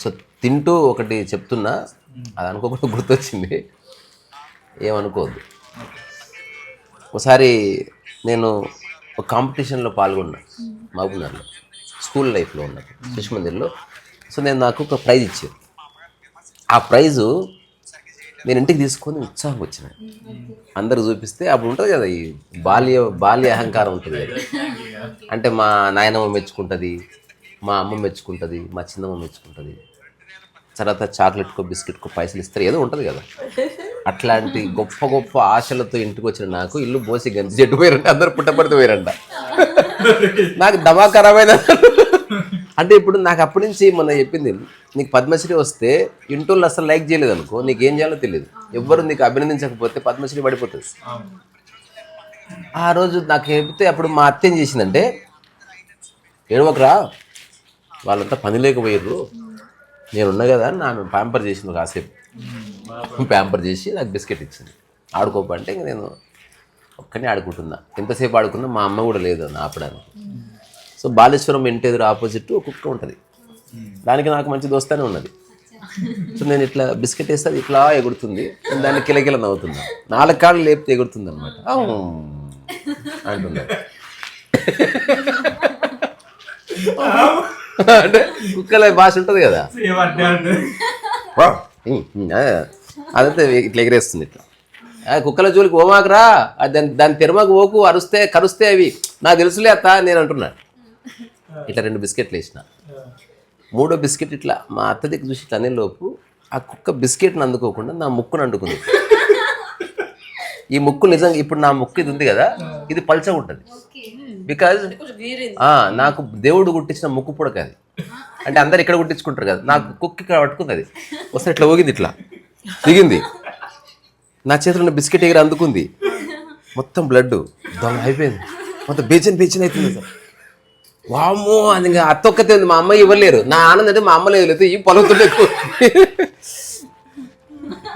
So తింటూ ఒకటి చెప్తున్నా, అది అనుకోకుండా గుర్తొచ్చింది, ఏమనుకోవద్దు. ఒకసారి నేను ఒక కాంపిటీషన్లో పాల్గొన్నా మహబూబ్నగర్లో, స్కూల్ లైఫ్లో ఉన్నప్పుడు శిశు మందిర్లో. సో నాకు ఒక ప్రైజ్ ఇచ్చారు. ఆ ప్రైజు నేను ఇంటికి తీసుకొని ఉత్సాహం వచ్చిన, అందరు చూపిస్తే అప్పుడు ఉంటుంది కదా ఈ బాల్య అహంకారం ఉంటుంది కదా. అంటే మా నాయనమ్మ మెచ్చుకుంటుంది, మా అమ్మ మెచ్చుకుంటుంది, మా చిన్నమ్మ మెచ్చుకుంటుంది, తర్వాత చాక్లెట్కో బిస్కెట్కో పైసలు ఇస్తారు, ఏదో ఉంటుంది కదా. అట్లాంటి గొప్ప గొప్ప ఆశలతో ఇంటికి వచ్చిన నాకు ఇల్లు బోసి గంజి చెట్టు పోయారంట, అందరు పుట్టపడితే పోయారంట. నాకు దమాకరమైన అంటే ఇప్పుడు నాకు అప్పటి నుంచి మొన్న చెప్పింది, నీకు పద్మశ్రీ వస్తే ఇంటోళ్ళు అసలు లైక్ చేయలేదు అనుకో, నీకు ఏం చేయాలో తెలియదు. ఎవ్వరు నీకు అభినందించకపోతే పద్మశ్రీ పడిపోతుంది. ఆ రోజు నాకు చెప్తే అప్పుడు మా అత్త ఏం చేసిందంటే, ఏడవకరా వాళ్ళంతా పని లేకపోయారు, నేనున్నా కదా అని నన్ను ప్యాంపర్ చేసింది. కాసేపు ప్యాంపర్ చేసి నాకు బిస్కెట్ ఇచ్చింది. ఆడుకోపంటే ఇంక నేను ఒక్కనే ఆడుకుంటున్నా. ఎంతసేపు ఆడుకున్నా మా అమ్మ కూడా లేదు అని ఆపడానికి. సో బాలేశ్వరం ఇంటి ఎదురు ఆపోజిట్ ఒక కుక్క ఉంటుంది, దానికి నాకు మంచి దోస్తానే ఉన్నది. సో నేను ఇట్లా బిస్కెట్ వేస్తే అది ఇట్లా ఎగురుతుంది, దాన్ని కిలకిల నవ్వుతున్నా, 4 కాళ్ళు లేపితే ఎగురుతుంది అనమాట అంటున్నా. అంటే కుక్కల భాష ఉంటుంది కదా, అదంతా ఇట్లా ఎగిరేస్తుంది. ఇట్లా కుక్కల జోలికి ఓమాకరా, దాని తెరమకు ఓకు, అరుస్తే కరుస్తే అవి నాకు తెలుసులే అత్త నేను అంటున్నా. ఇట్లా 2 బిస్కెట్లు వేసిన, 3వ బిస్కెట్ ఇట్లా మా అత్త దగ్గర చూసి ఇట్లా అనేలోపు ఆ కుక్క బిస్కెట్ని అందుకోకుండా నా ముక్కును అంటుకుంది. ఈ ముక్కు నిజంగా ఇప్పుడు నా ముక్కు ఇది ఉంది కదా, ఇది పల్చగా ఉంటుంది. బికాజ్ నాకు దేవుడు గుట్టించిన ముక్కు పుడక అది. అంటే అందరు ఇక్కడ గుట్టించుకుంటారు కదా, నాకు కుక్క ఇక్కడ పట్టుకుంది. అది వస్తే ఇట్లా ఊగింది, ఇట్లా దిగింది, నా చేతిలో ఉన్న బిస్కెట్ ఎగిరి అందుకుంది, మొత్తం బ్లడ్ దొంగ అయిపోయింది, మొత్తం బేచన్ అవుతుంది సార్. వామ్మో అది ఇంకా అత్తొక్కతే ఉంది, మా అమ్మాయి ఇవ్వలేరు. నా ఆనందం అంటే మా అమ్మలో లేదు, ఈ పొలంతో ఎక్కువ.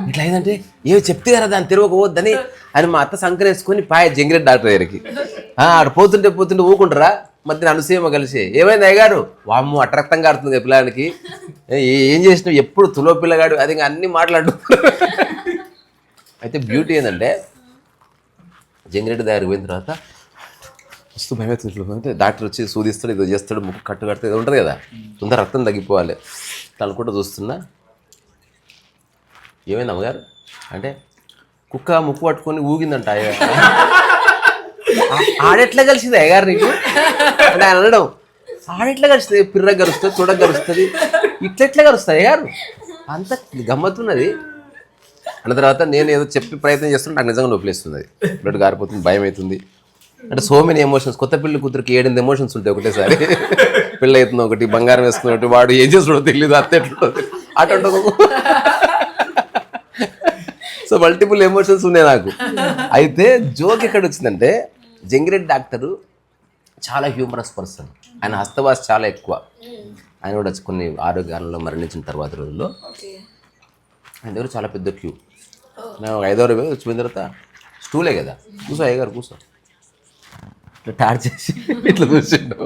ఇట్లా అయిందంటే ఏమి చెప్తే కదా దాన్ని తిరగకపోవద్దని అని మా అత్త సంకరేసుకొని పాయ జంగిరెడ్డి డాక్టర్ దగ్గరికి. ఆడ పోతుంటే ఊకుంటారా, మధ్య అనుసూయమ కలిసి ఏమైంది అయ్యగారు, వామ్మో అట్రక్తం కారుతుంది పిల్లానికి, ఏం చేసినావు, ఎప్పుడు తులో పిల్లగాడు, అది ఇంకా అన్ని మాట్లాడు. అయితే బ్యూటీ ఏంటంటే జంగిరెడ్డి దగ్గరికి పోయిన తర్వాత మస్తు భయమవుతుంది. డాక్టర్ వచ్చి సూదిస్తాడు, ఏదో చేస్తాడు, ముక్కు కట్టు కడితే ఏదో ఉంటుంది కదా, తొందర రక్తం తగ్గిపోవాలి అనుకుంటూ చూస్తున్నా. ఏమైంది అమ్మగారు అంటే, కుక్క ముక్కు పట్టుకొని ఊగిందంట. ఆడెట్లా కలిసింది అయ్యగారు నీకు అంటే ఆయన అనడం, ఆడెట్లా కలుస్తుంది, పిర్ర గరుస్తుంది, తొడగ గరుస్తుంది, ఇట్లెట్లా కలుస్తుంది అయ్యగారు, అంత గమ్మత్తున్నది. అన్న తర్వాత నేను ఏదో చెప్పి ప్రయత్నం చేస్తున్నా, నాకు నిజంగా నొప్పిలేస్తుంది, అది బ్లడ్ గారిపోతుంది, భయం అవుతుంది. అంటే సో మెనీ ఎమోషన్స్. కొత్త పిల్లలు కూతురికి 7 ఎమోషన్స్ ఉంటాయి ఒకటేసారి. పిల్ల అవుతుంది ఒకటి, బంగారం వేసుకున్నట్టు, వాడు ఏం చేస్తున్నాడో తెలియదు, అత్త ఎట్లా అటు. సో మల్టిపుల్ ఎమోషన్స్ ఉన్నాయి నాకు. అయితే జోక్ ఎక్కడ వచ్చిందంటే, జంగిరెడ్డి డాక్టరు చాలా హ్యూమరస్ పర్సన్, ఆయన హస్తవాస చాలా ఎక్కువ. ఆయన కూడా కొన్ని ఆరోగ్యాలలో మరణించిన తర్వాత రోజుల్లో ఆయన దగ్గర చాలా పెద్ద క్యూ. నేను 5వ రోజు వచ్చిన తర్వాత స్టూలే కదా, కూర్చో అయ్యగారు కూర్చో, ఇట్లా టార్చ్ చేసి ఇట్లా చూసిండు.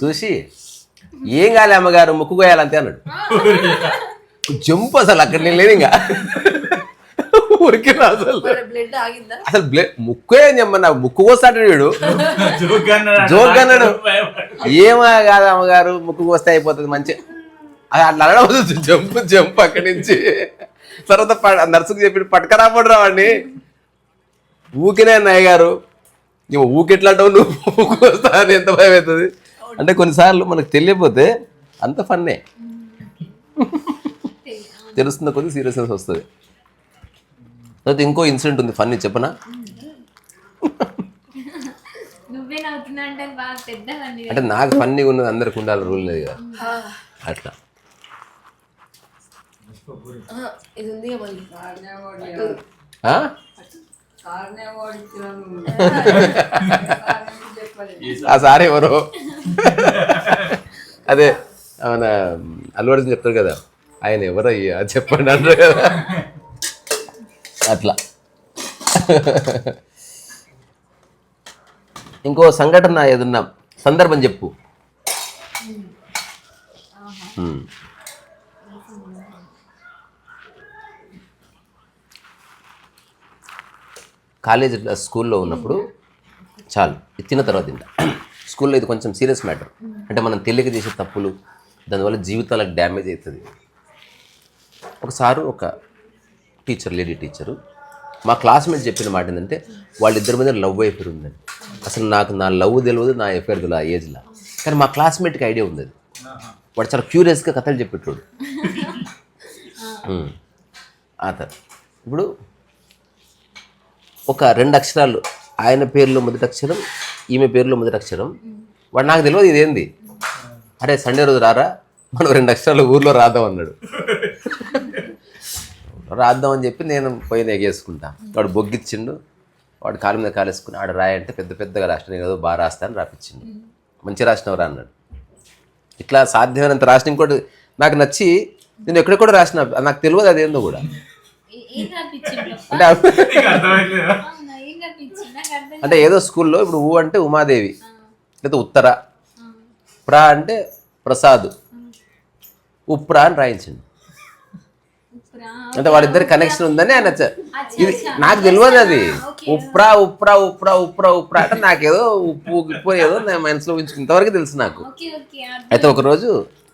చూసి ఏం కాలే అమ్మగారు, ముక్కు కోయాలంతే అన్నాడు. జంపు అసలు అక్కడ నేను లేదు ఇంకా ఊరికి అసలు ముక్కు ఏం చెప్ప, నాకు ముక్కు కోస్తాడు వీడు, జోక్ అన్నాడు. ఏమా కాదు అమ్మగారు, ముక్కు కోస్తే అయిపోతుంది మంచి అట్లా అనడం. జంపు అక్కడి నుంచి. తర్వాత నర్సుకు చెప్పి పట్టుకరాపడరా వాడిని, ఊకినే అన్నయ్య గారు, నువ్వు ఊకెట్లా అంటావు, నువ్వు ముక్కు కోస్తా అని ఎంత భయం అవుతుంది. అంటే కొన్నిసార్లు మనకు తెలియకపోతే అంత ఫన్నే, తెలుస్తున్న కొద్ది సీరియస్నెస్ వస్తుంది. తర్వాత ఇంకో ఇన్సిడెంట్ ఉంది, ఫన్నీ చెప్పనా? అంటే నాకు ఫన్నీగా ఉన్నది అందరికి ఉండాలి రూల్ లేదు కదా, అట్లా. ఆ సార్ ఎవరు, అదే మన అల్లు అర్జున్ చెప్తారు కదా, ఆయన ఎవరయ్యా చెప్పండి అంటారు కదా, అట్లా. ఇంకో సంఘటన ఏదన్నా సందర్భం చెప్పు. కాలేజ్ స్కూల్లో ఉన్నప్పుడు చాలు ఇది తిన్న తర్వాత తింటా. స్కూల్లో ఇది కొంచెం సీరియస్ మ్యాటర్, అంటే మనం తెలియక చేసే తప్పులు దానివల్ల జీవితాలకు డ్యామేజ్ అవుతుంది. ఒకసారి ఒక టీచర్, లేడీ టీచరు, మా క్లాస్మేట్ చెప్పిన మాట ఏంటంటే వాళ్ళిద్దరి మీద లవ్ ఎఫైర్ ఉందని. అసలు నాకు నా లవ్ తెలియదు, నా ఎఫైర్ తెలియదు ఆ ఏజ్లో. కానీ మా క్లాస్మేట్కి ఐడియా ఉంది. వాడు చాలా క్యూరియస్గా కథలు చెప్పేటోడు. ఇప్పుడు ఒక 2 అక్షరాలు, ఆయన పేరులో మొదటి అక్షరం, ఈమె పేరులో మొదటి అక్షరం. వాడు నాకు తెలియదు ఇదేంది. అరే సండే రోజు రారా, మనం 2 అక్షరాలు ఊర్లో రాద్దాం అన్నాడు. రాద్దామని చెప్పి నేను పోయిన ఎగేసుకుంటా. వాడు బొగ్గిచ్చిండు, వాడు కాలు మీద కాలేసుకుని ఆడ రాయంటే పెద్ద పెద్దగా రాసిన ఏదో బాగా రాస్తాను రాపిచ్చిండు. మంచి రాసినవరా అన్నాడు. ఇట్లా సాధ్యమైనంత రాసిన. ఇంకోటి నాకు నచ్చి నేను ఎక్కడెక్కడ రాసిన, నాకు తెలియదు అదేందో కూడా. అంటే ఏదో స్కూల్లో ఇప్పుడు ఊ అంటే ఉమాదేవి, లేదా ఉత్తర, ప్రా అంటే ప్రసాద్, ఉప్రా అని రాయించండి. అంటే వాళ్ళిద్దరి కనెక్షన్ ఉందని ఆయన ఇది నాకు తెలియదు. అది ఉప్రా ఉప్రా ఉప్రా ఉప్రా ఉప్రా అంటే నాకేదో ఉప్పు గిప్పు ఏదో నేను మనసులో ఉంచుకు ఇంతవరకు తెలుసు నాకు. అయితే ఒకరోజు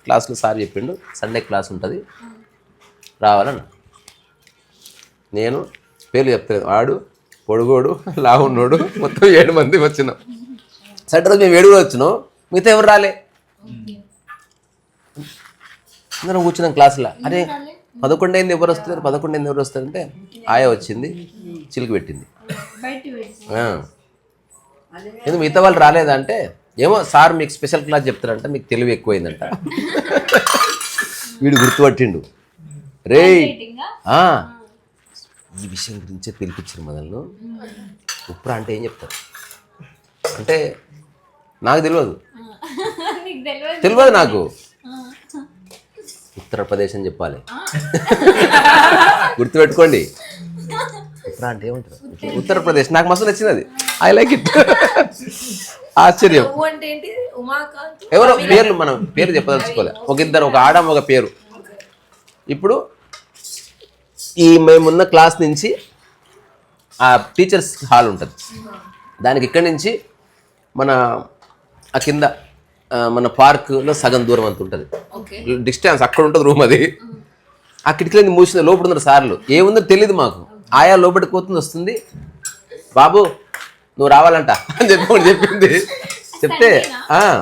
క్లాస్లో సార్ చెప్పిండు, సండే క్లాస్ ఉంటుంది రావాలన్న. నేను పేర్లు చెప్తాను, వాడు పొడుగోడు లావున్నోడు మొత్తం 7 మంది వచ్చినాం. సండే రోజు మేము 7 వచ్చినాం, మిగతా ఎవరు రాలే. అందరం కూర్చున్నాం క్లాసులో. అరే 11 అయింది ఎవరు వస్తారు, 11 అయింది ఎవరు వస్తారంటే ఆయా వచ్చింది, చిలుకు పెట్టింది. ఎందుకు మిగతా వాళ్ళు రాలేదంటే ఏమో సార్ మీకు స్పెషల్ క్లాస్ చెప్తారంట, మీకు తెలివి ఎక్కువైందంట. వీడు గుర్తుపట్టిండు. రే ఈ విషయం గురించే పిలిపించారు మొదలు. ఉప్రా అంటే ఏం చెప్తారు అంటే నాకు తెలియదు నాకు. ఉత్తరప్రదేశ్ అని చెప్పాలి, గుర్తుపెట్టుకోండి. ఉత్తర అంటే ఏమంటారు, ఉత్తరప్రదేశ్. నాకు మస్తు నచ్చినది, ఐ లైక్ ఇట్. ఆశ్చర్యం. ఎవరో పేర్లు మనం పేరు చెప్పదలుచుకోలే. ఒక ఆడ ఒక పేరు. ఇప్పుడు ఈ మేమున్న క్లాస్ నుంచి ఆ టీచర్స్ హాల్ ఉంటుంది, దానికి ఇక్కడి నుంచి మన ఆ కింద మన పార్క్లో సగం దూరం అంత ఉంటుంది డిస్టెన్స్. అక్కడ ఉంటుంది రూమ్. అది ఆ కిటికీలన్నీ మూసిన లోపల ఉన్నారు సార్లు. ఏముందో తెలియదు మాకు. ఆయా లోపలికి పోతుంది, వస్తుంది, బాబు నువ్వు రావాలంట అని చెప్పింది. చెప్తే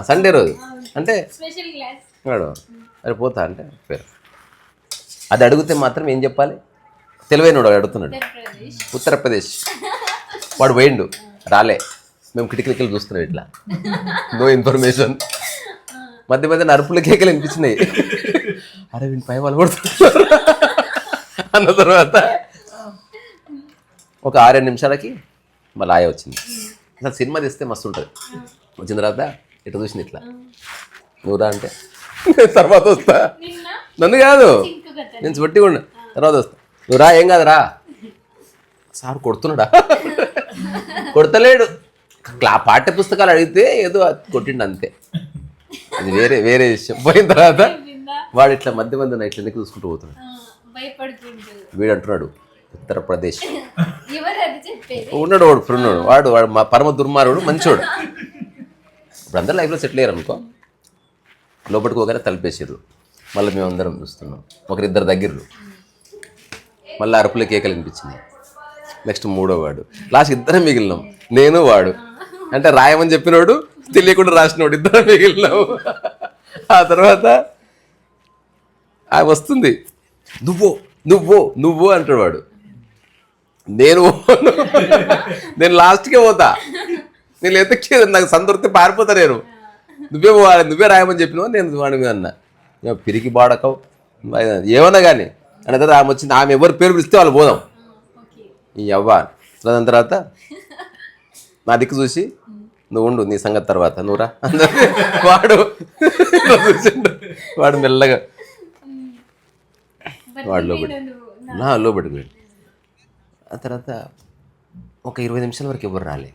సండే రోజు అంటే అరే పోతా అంటే పేరు. అది అడిగితే మాత్రం ఏం చెప్పాలి, తెలివైనడు అడుగుతున్నాడు. ఉత్తరప్రదేశ్. వాడు పోయిండు, రాలే. మేము కిటికీలకి చూస్తున్నాం ఇట్లా, నో ఇన్ఫర్మేషన్. మధ్య మధ్య నరుపుల కేకలు అనిపించినాయి. అరే వీని పై వాళ్ళు కొడుతున్నారు అన్న తర్వాత ఒక 6-7 నిమిషాలకి మళ్ళీ ఆయ వచ్చింది. అసలు సినిమా తీస్తే మస్తు ఉంటుంది. వచ్చిన తర్వాత ఇట్లా చూసింది, ఇట్లా నువ్వురా అంటే తర్వాత వస్తా. నన్ను కాదు, నేను పట్టి ఉండు, తర్వాత వస్తా. నువ్వు రా, ఏం కాదురా. సార్ కొడుతున్నాడా? కొడతలేడు. పాఠ్య పుస్తకాలు అడిగితే ఏదో కొట్టిండు అంతే. అది వేరే విషయం. పోయిన తర్వాత వాడు ఇట్లా మధ్య మధ్య ఇట్లా ఎందుకు చూసుకుంటూ పోతున్నాడు. వీడు అంటున్నాడు ఉత్తరప్రదేశ్. ఉన్నాడు వాడు ఫ్రెండ్, వాడు మా పరమ దుర్మారుడు, మంచోడు. ఇప్పుడు అందరూ లైఫ్లో సెటిల్ అయ్యారు అనుకో. లోపలికి ఒకరే తలిపేసారు. మళ్ళీ మేము అందరం చూస్తున్నాం. 1-2 దగ్గరలు. మళ్ళీ అరుపుల కేకలు అనిపించినాయి. నెక్స్ట్ 3వ వాడు. లాస్ట్ 2 మిగిలినాం, నేను వాడు. అంటే రాయమని చెప్పినోడు, తెలియకుండా రాసినోడు, 2 మిగిలినావు. ఆ తర్వాత వస్తుంది, నువ్వు అంటాడు వాడు. నేను లాస్ట్కే పోతా. నేను ఎత్తుకే నాకు సంతృప్తి పారిపోతా. నేను నువ్వే పోవాలి, నువ్వే రాయమని చెప్పినావు. నేను వాడి మీద అన్నా, పిరికి బాడకవు ఏమన్నా కానీ అని. తర్వాత ఆమె వచ్చింది, ఆమె ఎవరు పేరు పిలిస్తే వాళ్ళు పోదాం. ఈ అవ్వ దాని తర్వాత నా దిక్కు చూసి, నువ్వు ఉండు, నీ సంగతి తర్వాత నువ్వురా. వాడు మెల్లగా వాడు లోబడి పోయాడు. ఆ తర్వాత ఒక 20 నిమిషాల వరకు ఎవరు రాలే.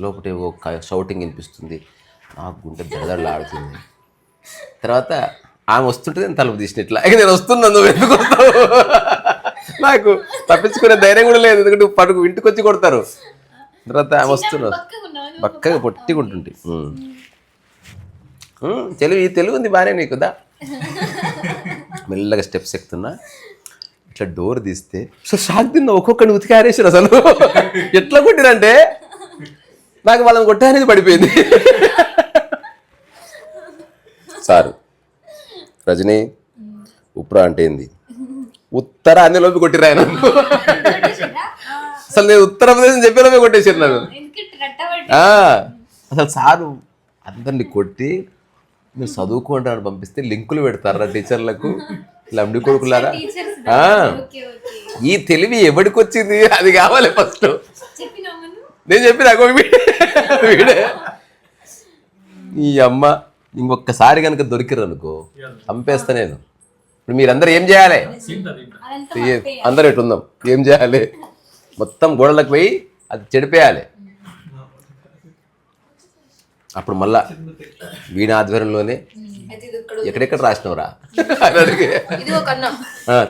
లోపల ఒక షౌటింగ్ వినిపిస్తుంది. నాకు గుండె దడదడలాడుతుంది. తర్వాత ఆమె వస్తుంటే నేను తలుపు తీసిన ఇట్లా ఇక నేను వస్తున్నాను, నువ్వు ఎందుకు వస్తావు? నాకు తప్పించుకునే ధైర్యం కూడా లేదు, ఎందుకంటే పడుకు ఇంటికి వచ్చి కొడతారు. తర్వాత ఆమె వస్తున్నారు, పక్కగా పొట్టిగా ఉంటుంది. తెలుగు ఉంది బాగానే నీకుదా. మెల్లగా స్టెప్స్ ఎక్కుతున్నా, ఇట్లా డోర్ తీస్తే సో షాక్ తిన్నా, ఒక్కొక్కడిని ఉతికి ఆరేసారు. అసలు ఎట్లా కొట్టిరంటే నాకు వాళ్ళని కొట్టారనేది పడిపోయింది. సారు రజనీ ఉప్రా అంటే ఏంది, ఉత్తర అన్ని లోపి కొట్టిరా ఆయన. అసలు నేను ఉత్తరప్రదేశ్ చెప్పే లోపే కొట్టేసారు నన్ను. అసలు సారు అందరిని కొట్టి మీరు చదువుకుంటారని పంపిస్తే లింకులు పెడతారా టీచర్లకు, లంబడి కొడుకులారా? ఈ తెలివి ఎవడికి వచ్చింది, అది కావాలి ఫస్ట్. నేను చెప్పిన వీడే ఈ అమ్మ ఇంకొకసారి కనుక దొరికిరు అనుకో చంపేస్తా నేను. ఇప్పుడు మీరందరూ ఏం చేయాలి, అందరూ ఎటు ఉందాం, ఏం చేయాలి, మొత్తం గోడలకు పోయి అది చెడిపేయాలి. అప్పుడు మళ్ళా వీణ ఆధ్వర్యంలోనే ఎక్కడెక్కడ రాసినవరా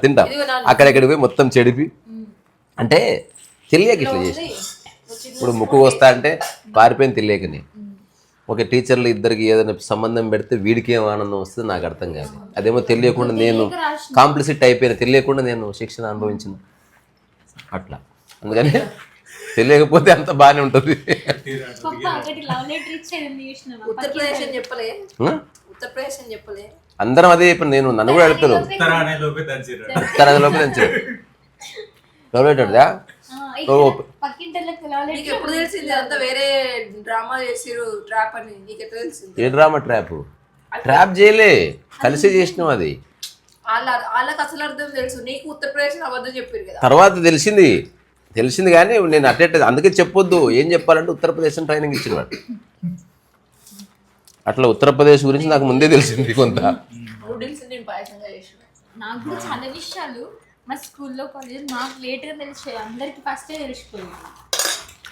తింటాం, అక్కడెక్కడికి పోయి మొత్తం చెడిపి, అంటే తెలియక ఇట్లా చేసి. ఇప్పుడు ముక్కు వస్తా అంటే పారిపోయిన తెలియకని ఒక టీచర్లు ఇద్దరికి ఏదైనా సంబంధం పెడితే వీడికి ఏం ఆనందం వస్తుంది నాకు అర్థం కాదు. అదేమో తెలియకుండా నేను కాంప్లిసిట్ అయిపోయిన, తెలియకుండా నేను శిక్షణ అనుభవించిన అట్లా. అందుకని తెలియకపోతే అంత బాగానే ఉంటుంది. అందరం అదే ఇప్పుడు నేను నన్ను కూడా అడుగుతారు లోపే దంచారు లవ్ లెటర్ దా. ఎప్పుడు తెలిసింది అంతా వేరే డ్రామా చేసిరు ట్రాప్ అని? నీకు ఎట్లా తెలిసింది? ఏ డ్రామా ట్రాప్ చేయలే, కలిసి చేసినాం. అది వాళ్ళకి అసలు అర్థం తెలుసు, నీకు ఉత్తరప్రదేశ్ అబద్ధం చెప్పారు కదా. తర్వాత తెలిసింది కానీ నేను అట్టే అందుకే చెప్పొద్దు. ఏం చెప్పాలంటే ఉత్తరప్రదేశ్ ట్రైనింగ్ ఇచ్చిన వాడు. అట్లా ఉత్తరప్రదేశ్ గురించి నాకు ముందే తెలిసింది కొంత. నాకు కూడా చాలా విషయాలు మా స్కూల్లో కాలేజ్ నాకు లేట్గా తెలిసాయి, అందరికి ఫస్టే తెలిసిపోయింది.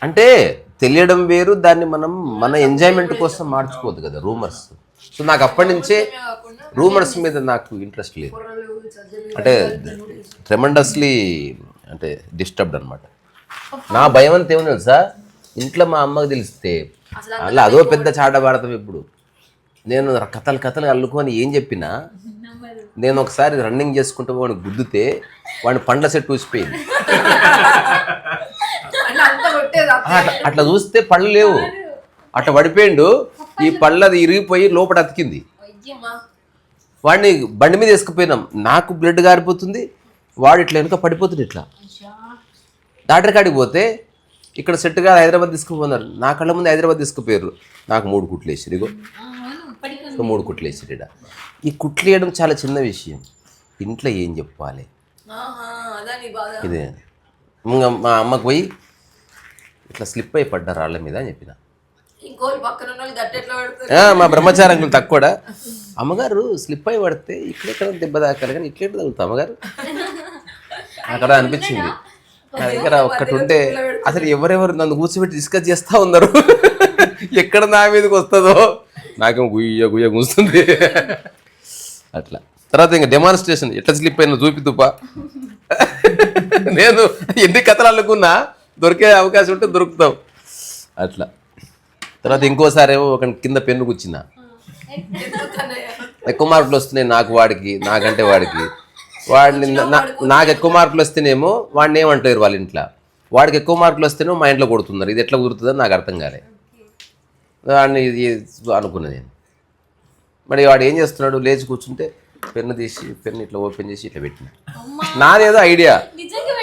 అంటే తెలియడం వేరు, దాన్ని మనం మన ఎంజాయ్మెంట్ కోసం మార్చుకోవద్దు కదా రూమర్స్. సో నాకు అప్పటి నుంచే రూమర్స్ మీద నాకు ఇంట్రెస్ట్ లేదు, అంటే ట్రెమెండస్లీ అంటే డిస్టర్బ్డ్ అనమాట. నా భయం అంతా ఏమో తెలుసా, ఇంట్లో మా అమ్మకి తెలిస్తే అలా అదో పెద్ద చాట భారతం. ఇప్పుడు నేను కథలు అల్లుకొని ఏం చెప్పినా, నేను ఒకసారి రన్నింగ్ చేసుకుంటూ వాడిని గుద్దితే వాడిని పండ్ల సెట్ ఊసిపోయింది. అట్లా చూస్తే పళ్ళు లేవు, అట్లా పడిపోయిండు. ఈ పళ్ళది ఇరిగిపోయి లోపల అతికింది. వాడిని బండి మీద వేసుకుపోయినాం, నాకు బ్లడ్ గారిపోతుంది, వాడు ఇట్లా వెనుక పడిపోతుంది. ఇట్లా డాక్టర్ కాడికి పోతే ఇక్కడ సెట్గా హైదరాబాద్ తీసుకుపోతున్నారు. నా కళ్ళ ముందు హైదరాబాద్ తీసుకుపోయారు. నాకు 3 కుట్లు వేసారు. ఇగో 3 కుట్లు వేసారు. ఇక్కడ ఈ కుట్లు వేయడం చాలా చిన్న విషయం, ఇంట్లో ఏం చెప్పాలి ఇదే. మా అమ్మకు పోయి ఇట్లా స్లిప్ అయి పడ్డా రాళ్ళ మీద అని చెప్పిన. మా బ్రహ్మచారి అంకులు తక్కువ, అమ్మగారు స్లిప్ అయి పడితే ఇక్కడెక్కడ దెబ్బ తాకాలి కానీ ఇట్లా తగులుతా అమ్మగారు అక్కడ అనిపించింది. నా దగ్గర ఒక్కటి ఉంటే అసలు ఎవరెవరు నన్ను కూర్చోబెట్టి డిస్కస్ చేస్తూ ఉన్నారు, ఎక్కడ నా మీదకి వస్తుందో నాకేమో గుయ్య కూస్తుంది అట్లా. తర్వాత ఇంకా డెమాన్స్ట్రేషన్ ఎట్లా స్లిప్ అయినా చూపితుపా. నేను ఎన్ని కథలు అల్లుకున్నా దొరికే అవకాశం ఉంటే దొరుకుతావు అట్లా. తర్వాత ఇంకోసారి ఏమో ఒక కింద పెన్ను కూర్చున్నా, ఎక్కువ మార్కులు వస్తున్నాయి నాకు వాడికి, నాకంటే వాడికి. వాడిని నాకు ఎక్కువ మార్కులు వస్తేనేమో వాడిని ఏమంటారు వాళ్ళ ఇంట్లో, వాడికి ఎక్కువ మార్కులు వస్తేనేమో మా ఇంట్లో కొడుతున్నారు. ఇది ఎట్లా కుదురుతుందని నాకు అర్థం కాలే. వాడిని అనుకున్నా నేను. మరి వాడు ఏం చేస్తున్నాడు, లేచి కూర్చుంటే పెన్ను తీసి పెన్ను ఇట్లా ఓపెన్ చేసి ఇట్లా పెట్టిన. నాదేదో ఐడియా నిజంగా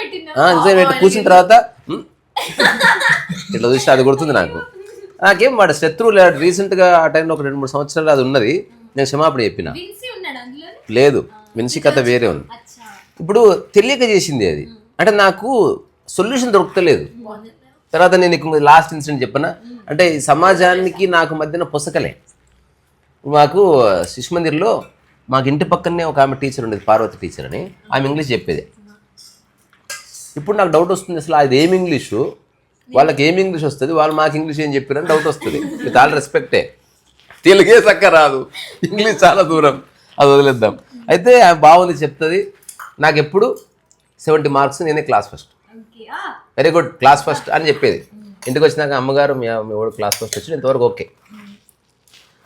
పెట్టి కూర్చున్న తర్వాత ఇట్లా చూసి అది కొడుతుంది నాకు. నాకేం వాడు శత్రువు లేడు. రీసెంట్గా ఆ టైంలో ఒక 2-3 సంవత్సరాలు అది ఉన్నది. నేను క్షమాపణ చెప్పిన. లేదు, విన్సి కథ వేరే ఉంది. ఇప్పుడు తెలియక చేసింది అది, అంటే నాకు సొల్యూషన్ దొరకలేదు. తర్వాత నేను లాస్ట్ ఇన్సిడెంట్ చెప్పనా, అంటే ఈ సమాజానికి నాకు మధ్యన పొసకలే. మాకు శిశు మందిర్లో మాకు ఇంటి పక్కనే ఒక ఆమె టీచర్ ఉండేది, పార్వతి టీచర్ అని. ఆమె ఇంగ్లీష్ చెప్పేది. ఇప్పుడు నాకు డౌట్ వస్తుంది, అసలు అది ఏం ఇంగ్లీషు, వాళ్ళకి ఏం ఇంగ్లీష్ వస్తుంది, వాళ్ళు మాకు ఇంగ్లీష్ ఏం చెప్పారని డౌట్ వస్తుంది. విత్ ఆల్ రెస్పెక్టే, తెలుగే చక్క రాదు, ఇంగ్లీష్ చాలా దూరం. అది వదిలేద్దాం. అయితే బాగుంది చెప్తుంది. నాకు ఎప్పుడు 70 మార్క్స్, నేనే class first, okay very good class first అని చెప్పేది. ఇంటికి వచ్చినాక అమ్మగారు మీ వాడు క్లాస్ ఫస్ట్ వచ్చి ఇంతవరకు ఓకే.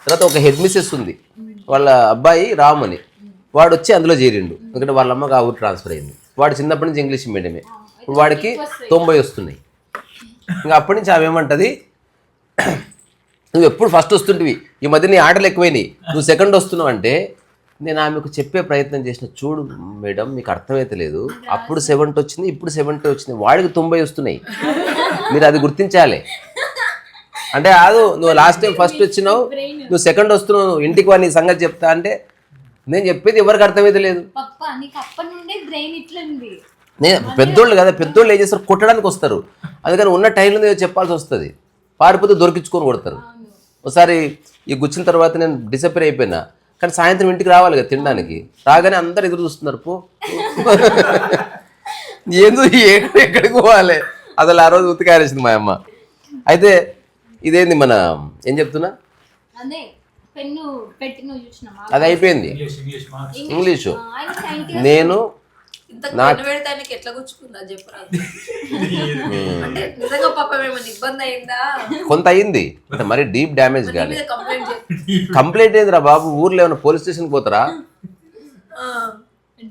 తర్వాత ఒక హెడ్ మిస్సెస్ ఉంది, వాళ్ళ అబ్బాయి రామ్ అని, వాడు వచ్చి అందులో చేరిండు. ఎందుకంటే వాళ్ళ అమ్మకి ఆ ఊరు ట్రాన్స్ఫర్ అయింది. వాడు చిన్నప్పటి నుంచి ఇంగ్లీష్ మీడియమే. ఇప్పుడు వాడికి 90 వస్తున్నాయి. ఇంకా అప్పటి నుంచి ఆమె ఏమంటది, నువ్వు ఎప్పుడు ఫస్ట్ వస్తుంటివి, ఈ మధ్య నీ ఆటలు ఎక్కువైనాయి, నువ్వు సెకండ్ వస్తున్నావు అంటే, నేను ఆమెకు చెప్పే ప్రయత్నం చేసిన, చూడు మేడం మీకు అర్థమైతే లేదు, అప్పుడు 70 వచ్చింది, ఇప్పుడు 70 వచ్చింది, వాడికి 90 వస్తున్నాయి, మీరు అది గుర్తించాలి. అంటే కాదు, నువ్వు లాస్ట్ టైం ఫస్ట్ వచ్చినావు, నువ్వు సెకండ్ వస్తున్నావు, ఇంటికి వాడి నీ సంగతి చెప్తా అంటే, నేను చెప్పేది ఎవరికి అర్థమైతే లేదు. పప్పా నీకు అప్పటి నుండే బ్రెయిన్ ఇట్లుంది. నేను పెద్దోళ్ళు కదా, పెద్దోళ్ళు ఏం చేస్తారు, కొట్టడానికి వస్తారు. అందుకని ఉన్న టైంలో నేను చెప్పాల్సి వస్తుంది, పారిపోతే దొరికించుకొని కొడతారు. ఒకసారి ఈ గుచ్చిన తర్వాత నేను డిసప్పేర్ అయిపోయినా, కానీ సాయంత్రం ఇంటికి రావాలి కదా తినడానికి, రాగానే అందరు ఎదురు చూస్తున్నారు, పో ఏందో ఎక్కడికి పోవాలి, అసలు ఆ రోజు ఉతికారేసింది మా అమ్మ. అయితే ఇదేంది మన ఏం చెప్తున్నా, అదే పెన్ను పెట్టి నువ్వు చూసినావా? అది అయిపోయింది ఇంగ్లీషు. నేను పెన్ను పెడితే ఆయనకి ఎట్లా గుచ్చుకుందా చెప్పరా? అంటే నిజంగా పాపం ఏమైనా ఇబ్బంది అయిందా? కొంత అయింది, అంటే మరి డీప్ డ్యామేజ్ కానీ. కంప్లైంట్ ఏందిరా బాబు, ఊర్లో ఏమైనా పోలీస్ స్టేషన్కి పోతారా?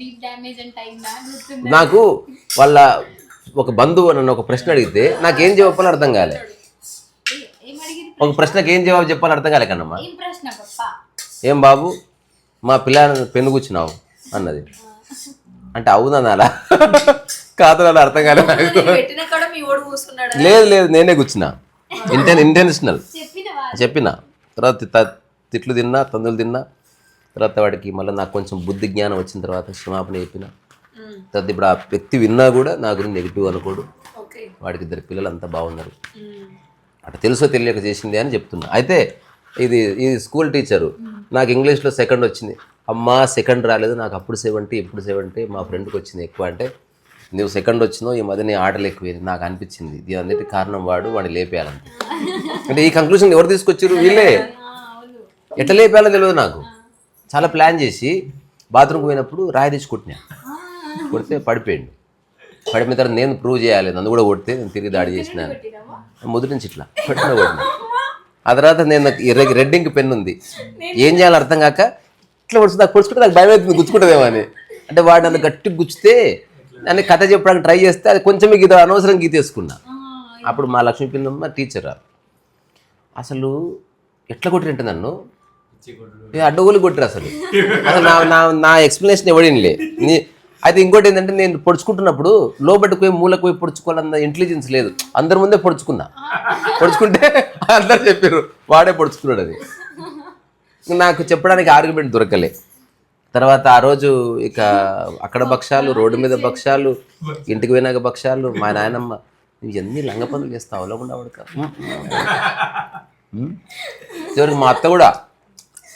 డీప్ డ్యామేజ్ అంటే అయిందా? నాకు వాళ్ళ ఒక బంధువు నన్ను ఒక ప్రశ్న అడిగితే నాకేం చెప్పాలో అర్థం కాలే. ఒక ప్రశ్నకి ఏం జవాబు చెప్పాలో అర్థం కాలే కన్నమ్మా. ఏం ప్రశ్న పప్పా? ఏం బాబు మా పిల్లని పెన్ను కూర్చున్నావు అన్నది. అంటే అవునన్నారా కాదు అలా అర్థం కాలే. పెట్టిన కాడ మీ ఓడు కూర్చున్నాడు. లేదు నేనే కూర్చున్నా, ఇంటెన్షనల్ చెప్పిన. తర్వాత తిట్లు తిన్నా, తందులు తిన్నా. తర్వాత వాడికి మళ్ళీ నాకు కొంచెం బుద్ధి జ్ఞానం వచ్చిన తర్వాత క్షమాపణ చెప్పిన. తర్వాత ఇప్పుడు ఆ వ్యక్తి విన్నా కూడా నా గురించి నెగిటివ్ అనుకోడు. వాడికి 2 పిల్లలు అంతా బాగున్నారు. అట్లా తెలుసో తెలియక చేసింది అని చెప్తున్నా. అయితే ఇది స్కూల్ టీచరు, నాకు ఇంగ్లీష్లో సెకండ్ వచ్చింది. అమ్మా సెకండ్ రాలేదు నాకు, అప్పుడు 70 ఇప్పుడు 70, మా ఫ్రెండ్కి వచ్చింది ఎక్కువ. అంటే నువ్వు సెకండ్ వచ్చినావు, ఈ మధ్య నీ ఆటలు ఎక్కువ నాకు అనిపించింది. దీని అన్నిటి కారణం వాడిని లేపేయాలంటే. అంటే ఈ కంక్లూజన్ ఎవరు తీసుకొచ్చారు? వీళ్ళే. ఎట్లా లేపేయాలో తెలియదు నాకు. చాలా ప్లాన్ చేసి బాత్రూమ్కి పోయినప్పుడు రాయి తెచ్చి కొడితే పడిపోయింది. పడిపోయిన తర్వాత నేను ప్రూవ్ చేయాలి, నన్ను కూడా కొడితే నేను తిరిగి దాడి చేసినాను. మొదటి నుంచి ఇట్లా కొట్టిన. ఆ తర్వాత నేను రెడ్ ఇంక్ పెన్ ఉంది, ఏం చేయాలో అర్థం కాక ఇట్లా పొడుచుకుంటే నాకు పొడుచుకుంటే నాకు భయం అవుతుంది, గుచ్చుకుంటుందేమో అని. అంటే వాడు నన్ను గట్టి గుచ్చితే నన్ను కథ చెప్పడానికి ట్రై చేస్తే అది కొంచెం అనవసరం గీతేసుకున్నా. అప్పుడు మా లక్ష్మీ పిన్నమ్మ టీచర్ అసలు ఎట్లా కొట్టిరంటే నన్ను అడ్డగోలు కొట్టిరు. అసలు నా ఎక్స్ప్లెనేషన్ ఎవడిలే. అయితే ఇంకోటి ఏంటంటే, నేను పొడుచుకుంటున్నప్పుడు లోబట్టుకు పోయి మూలకు పోయి పొడుచుకోవాలన్న ఇంటెలిజెన్స్ లేదు. అందరి ముందే పొడుచుకుంటే అందరు చెప్పారు వాడే పొడుచుకున్నాడు. అది నాకు చెప్పడానికి ఆర్గ్యుమెంట్ దొరకలే. తర్వాత ఆ రోజు ఇక అక్కడ భక్షాలు, రోడ్డు మీద భక్షాలు, ఇంటికి పోయినాక భక్షాలు. మా నాయనమ్మ నువ్వు ఎన్ని లంగ పనులు చేస్తావు అవలకుండా పడక. చివరికి మా అత్త కూడా,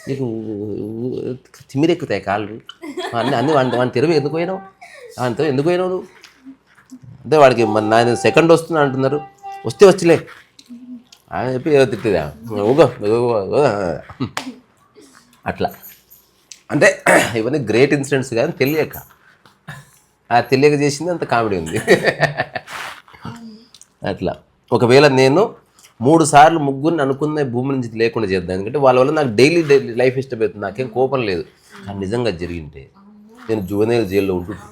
నీకు తిమ్మిరెక్కుతాయి కాళ్ళు అన్ని వాడిని తెరువు ఎందుకు పోయినావు, వానితో ఎందుకు పోయినావు నువ్వు అంటే, వాడికి నేను సెకండ్ వస్తున్నా అంటున్నారు, వచ్చలే అని చెప్పి ఏదో తిట్టిదా అట్లా. అంటే ఇవన్నీ గ్రేట్ ఇన్సిడెంట్స్ కానీ తెలియక చేసింది అంత కామెడీ ఉంది. అట్లా ఒకవేళ నేను 3 సార్లు ముగ్గురిని అనుకున్న భూమి నుంచి లేకుండా చేద్దాం, ఎందుకంటే వాళ్ళ వల్ల నాకు డైలీ లైఫ్ ఇష్టపడుతుంది, నాకేం కోపం లేదు. కానీ నిజంగా జరిగింటే నేను జువెనైల్ జైల్లో ఉంటుంటే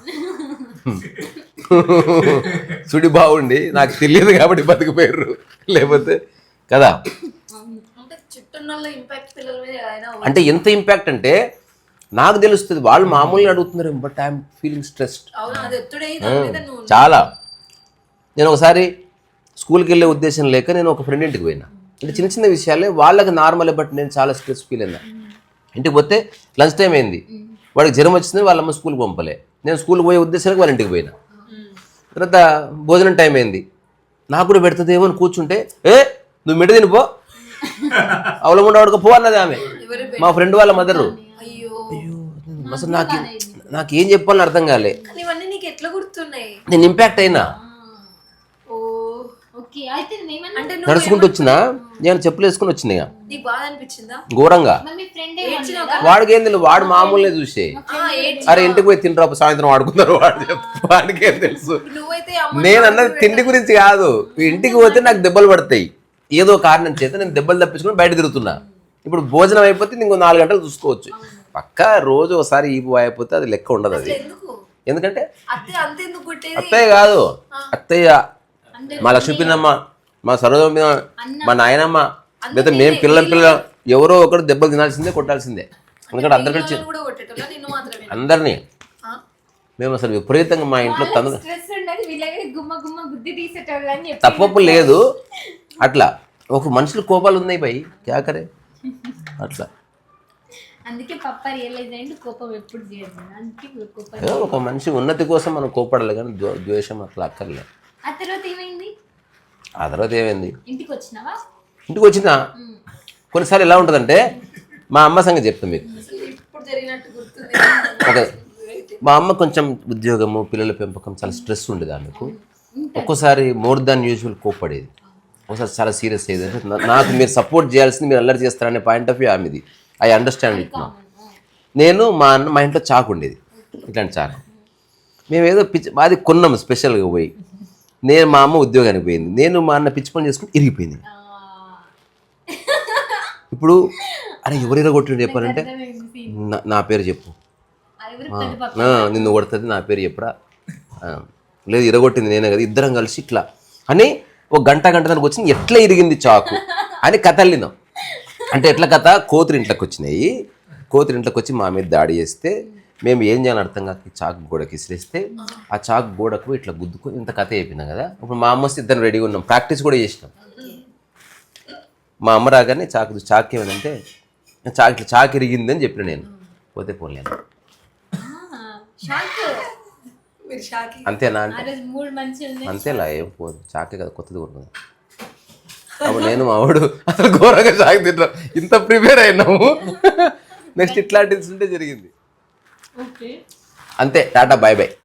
సుడి బాగుండి నాకు తెలియదు కాబట్టి బతికిపోయారు, లేకపోతే కదా. అంటే ఎంత ఇంపాక్ట్ అంటే నాకు తెలుస్తుంది, వాళ్ళు మామూలుగా అడుగుతున్నారు, బట్ ఐఎమ్ ఫీలింగ్ స్ట్రెస్డ్ చాలా. నేను ఒకసారి స్కూల్కి వెళ్ళే ఉద్దేశం లేక నేను ఒక ఫ్రెండ్ ఇంటికి పోయినా. అంటే చిన్న చిన్న విషయాలే వాళ్ళకి నార్మలే, బట్ నేను చాలా స్ట్రెస్ ఫీల్ అయినా. ఇంటికి పోతే లంచ్ టైం అయింది, వాడికి జ్వరం వచ్చిందని వాళ్ళమ్మ స్కూల్కి పంపలే, నేను స్కూల్కి పోయే ఉద్దేశానికి వాళ్ళ ఇంటికి పోయినా. తర్వాత భోజనం టైం అయింది, నాకు కూడా పెడుతుందేమో అని కూర్చుంటే, నువ్వు మిడ తినిపో అవలకుండా వాడుకో పో అన్నది ఆమె, మా ఫ్రెండ్ వాళ్ళ మదరు. అసలు నాకేం చెప్పాలని అర్థం కాలే. నేను ఇంపాక్ట్ అయినా. ఓకే అయితే ఏమన్నా అంటే నడుచుకుంటూ వచ్చినా నేను చెప్పులు వేసుకుని వచ్చినాయి నీకు బాధ అనిపించిందా? ఘోరంగా. మరి మీ ఫ్రెండ్ వాడికి ఏంది వాడు మామూలుగా చూసే అరే ఇంటికి పోయి తింటారు సాయంత్రం వాడుకున్నారు వాడికి ఏం తెలుసు. నువ్వైతే నేను అన్నది తిండి గురించి కాదు, ఇంటికి పోతే నాకు దెబ్బలు పడతాయి ఏదో కారణం చేత నేను దెబ్బలు తప్పించుకుని బయట తిరుగుతున్నా. ఇప్పుడు భోజనం అయిపోతే ఇంకో 4 గంటలు చూసుకోవచ్చు. పక్కా రోజు ఒకసారి ఈ అయిపోతే అది లెక్క ఉండదు. అది ఎందుకంటే అత్తయ్య కాదు, అత్తయ్య మా లక్ష్మీపిన్నమ్మ, మా సరోజమ్మ, మా నాయనమ్మ, లేదా మేము పిల్లల ఎవరో ఒకరు దెబ్బలు తినాల్సిందే, కొట్టాల్సిందే. ఎందుకంటే అందరికీ అందరినీ మేము అసలు విపరీతంగా మా ఇంట్లో స్ట్రెస్ ఉండదు వీళ్ళకి గుమ్మ గుమ్మ బుద్ధి తీసేటోళ్ళు అని చెప్పి తప్పప్పు లేదు. అట్లా ఒక మనుషులు కోపాలు ఉన్నాయి భయ్ క్యాకరే అట్లా. అందుకే పప్ప రియలైజ్ అయ్యింది కోపం ఎప్పుడు చేయదు. అందుకే కోపం ఏదో ఒక మనిషి ఉన్నతి కోసం మనం కోపడాలి కానీ ద్వేషం అట్లా అక్కర్లే. ఆ తర్వాత ఏమైంది? ఆ తర్వాత ఏమైంది, ఇంటికి వచ్చినావా? ఇంటికి వచ్చినా కొన్నిసార్లు ఎలా ఉంటుందంటే మా అమ్మ సంగతి చెప్తాను మీకు. ఒక మా అమ్మ కొంచెం ఉద్యోగము పిల్లల పెంపకం చాలా స్ట్రెస్ ఉండేది ఆమెకు. ఒక్కోసారి మోర్ దాన్ యూజువల్ కోప్పడేది, ఒకసారి చాలా సీరియస్ అయ్యేది. అంటే నాకు మీరు సపోర్ట్ చేయాల్సింది, మీరు అల్లరి చేస్తారనే పాయింట్ ఆఫ్ వ్యూ ఆమెది. ఐ అండర్స్టాండ్ ఇట్ నా. నేను మా ఇంట్లో చాకు ఉండేది, ఇట్లాంటి చాకు. మేము ఏదో అది కొన్నాము స్పెషల్గా పోయి. నేను మా అమ్మ ఉద్యోగానికి పోయింది, నేను మా అన్న పిచ్చి పని చేసుకుని ఇరిగిపోయింది. ఇప్పుడు అరే ఎవరు ఇరగొట్టిండు చెప్పారంటే నా పేరు చెప్పు, నిన్ను కొడుతుంది నా పేరు చెప్పురా, లేదు ఇరగొట్టింది నేనే కదా, ఇద్దరం కలిసి ఇట్లా అని ఒక గంట దానికి వచ్చింది. ఎట్లా ఇరిగింది చాకు అని కథ అల్లినాం. అంటే ఎట్లా కథ, కోతురు ఇంట్లోకి వచ్చినాయి, కోతురు ఇంట్లోకి వచ్చి మా మీద దాడి చేస్తే మేము ఏం చేయాలని అర్థం కాక చాకు గోడకి ఇసిరేస్తే ఆ చాకు గోడకు ఇట్లా గుద్దుకొని ఇంత కథ అయిపోయినాం కదా. ఇప్పుడు మా అమ్మ వస్తే ఇద్దరు రెడీగా ఉన్నాం, ప్రాక్టీస్ కూడా చేసినాం. మా అమ్మ రాగానే చాకు ఏమనంటే చాకు ఇరిగిందని చెప్పిన నేను, పోతే పోలేను అంతేనా అంటే అంతేలా ఏం పోదు, చాకే కదా కొత్తది కొనుక్కుంది. అప్పుడు నేను మా వాడు అసలు ఘోరంగా చాకు తింటాం, ఇంత ప్రిపేర్ అయినాము. నెక్స్ట్ ఇట్లాంటి ఇన్సిడెంటే జరిగింది. అంతే, టాటా బాయ్ బాయ్.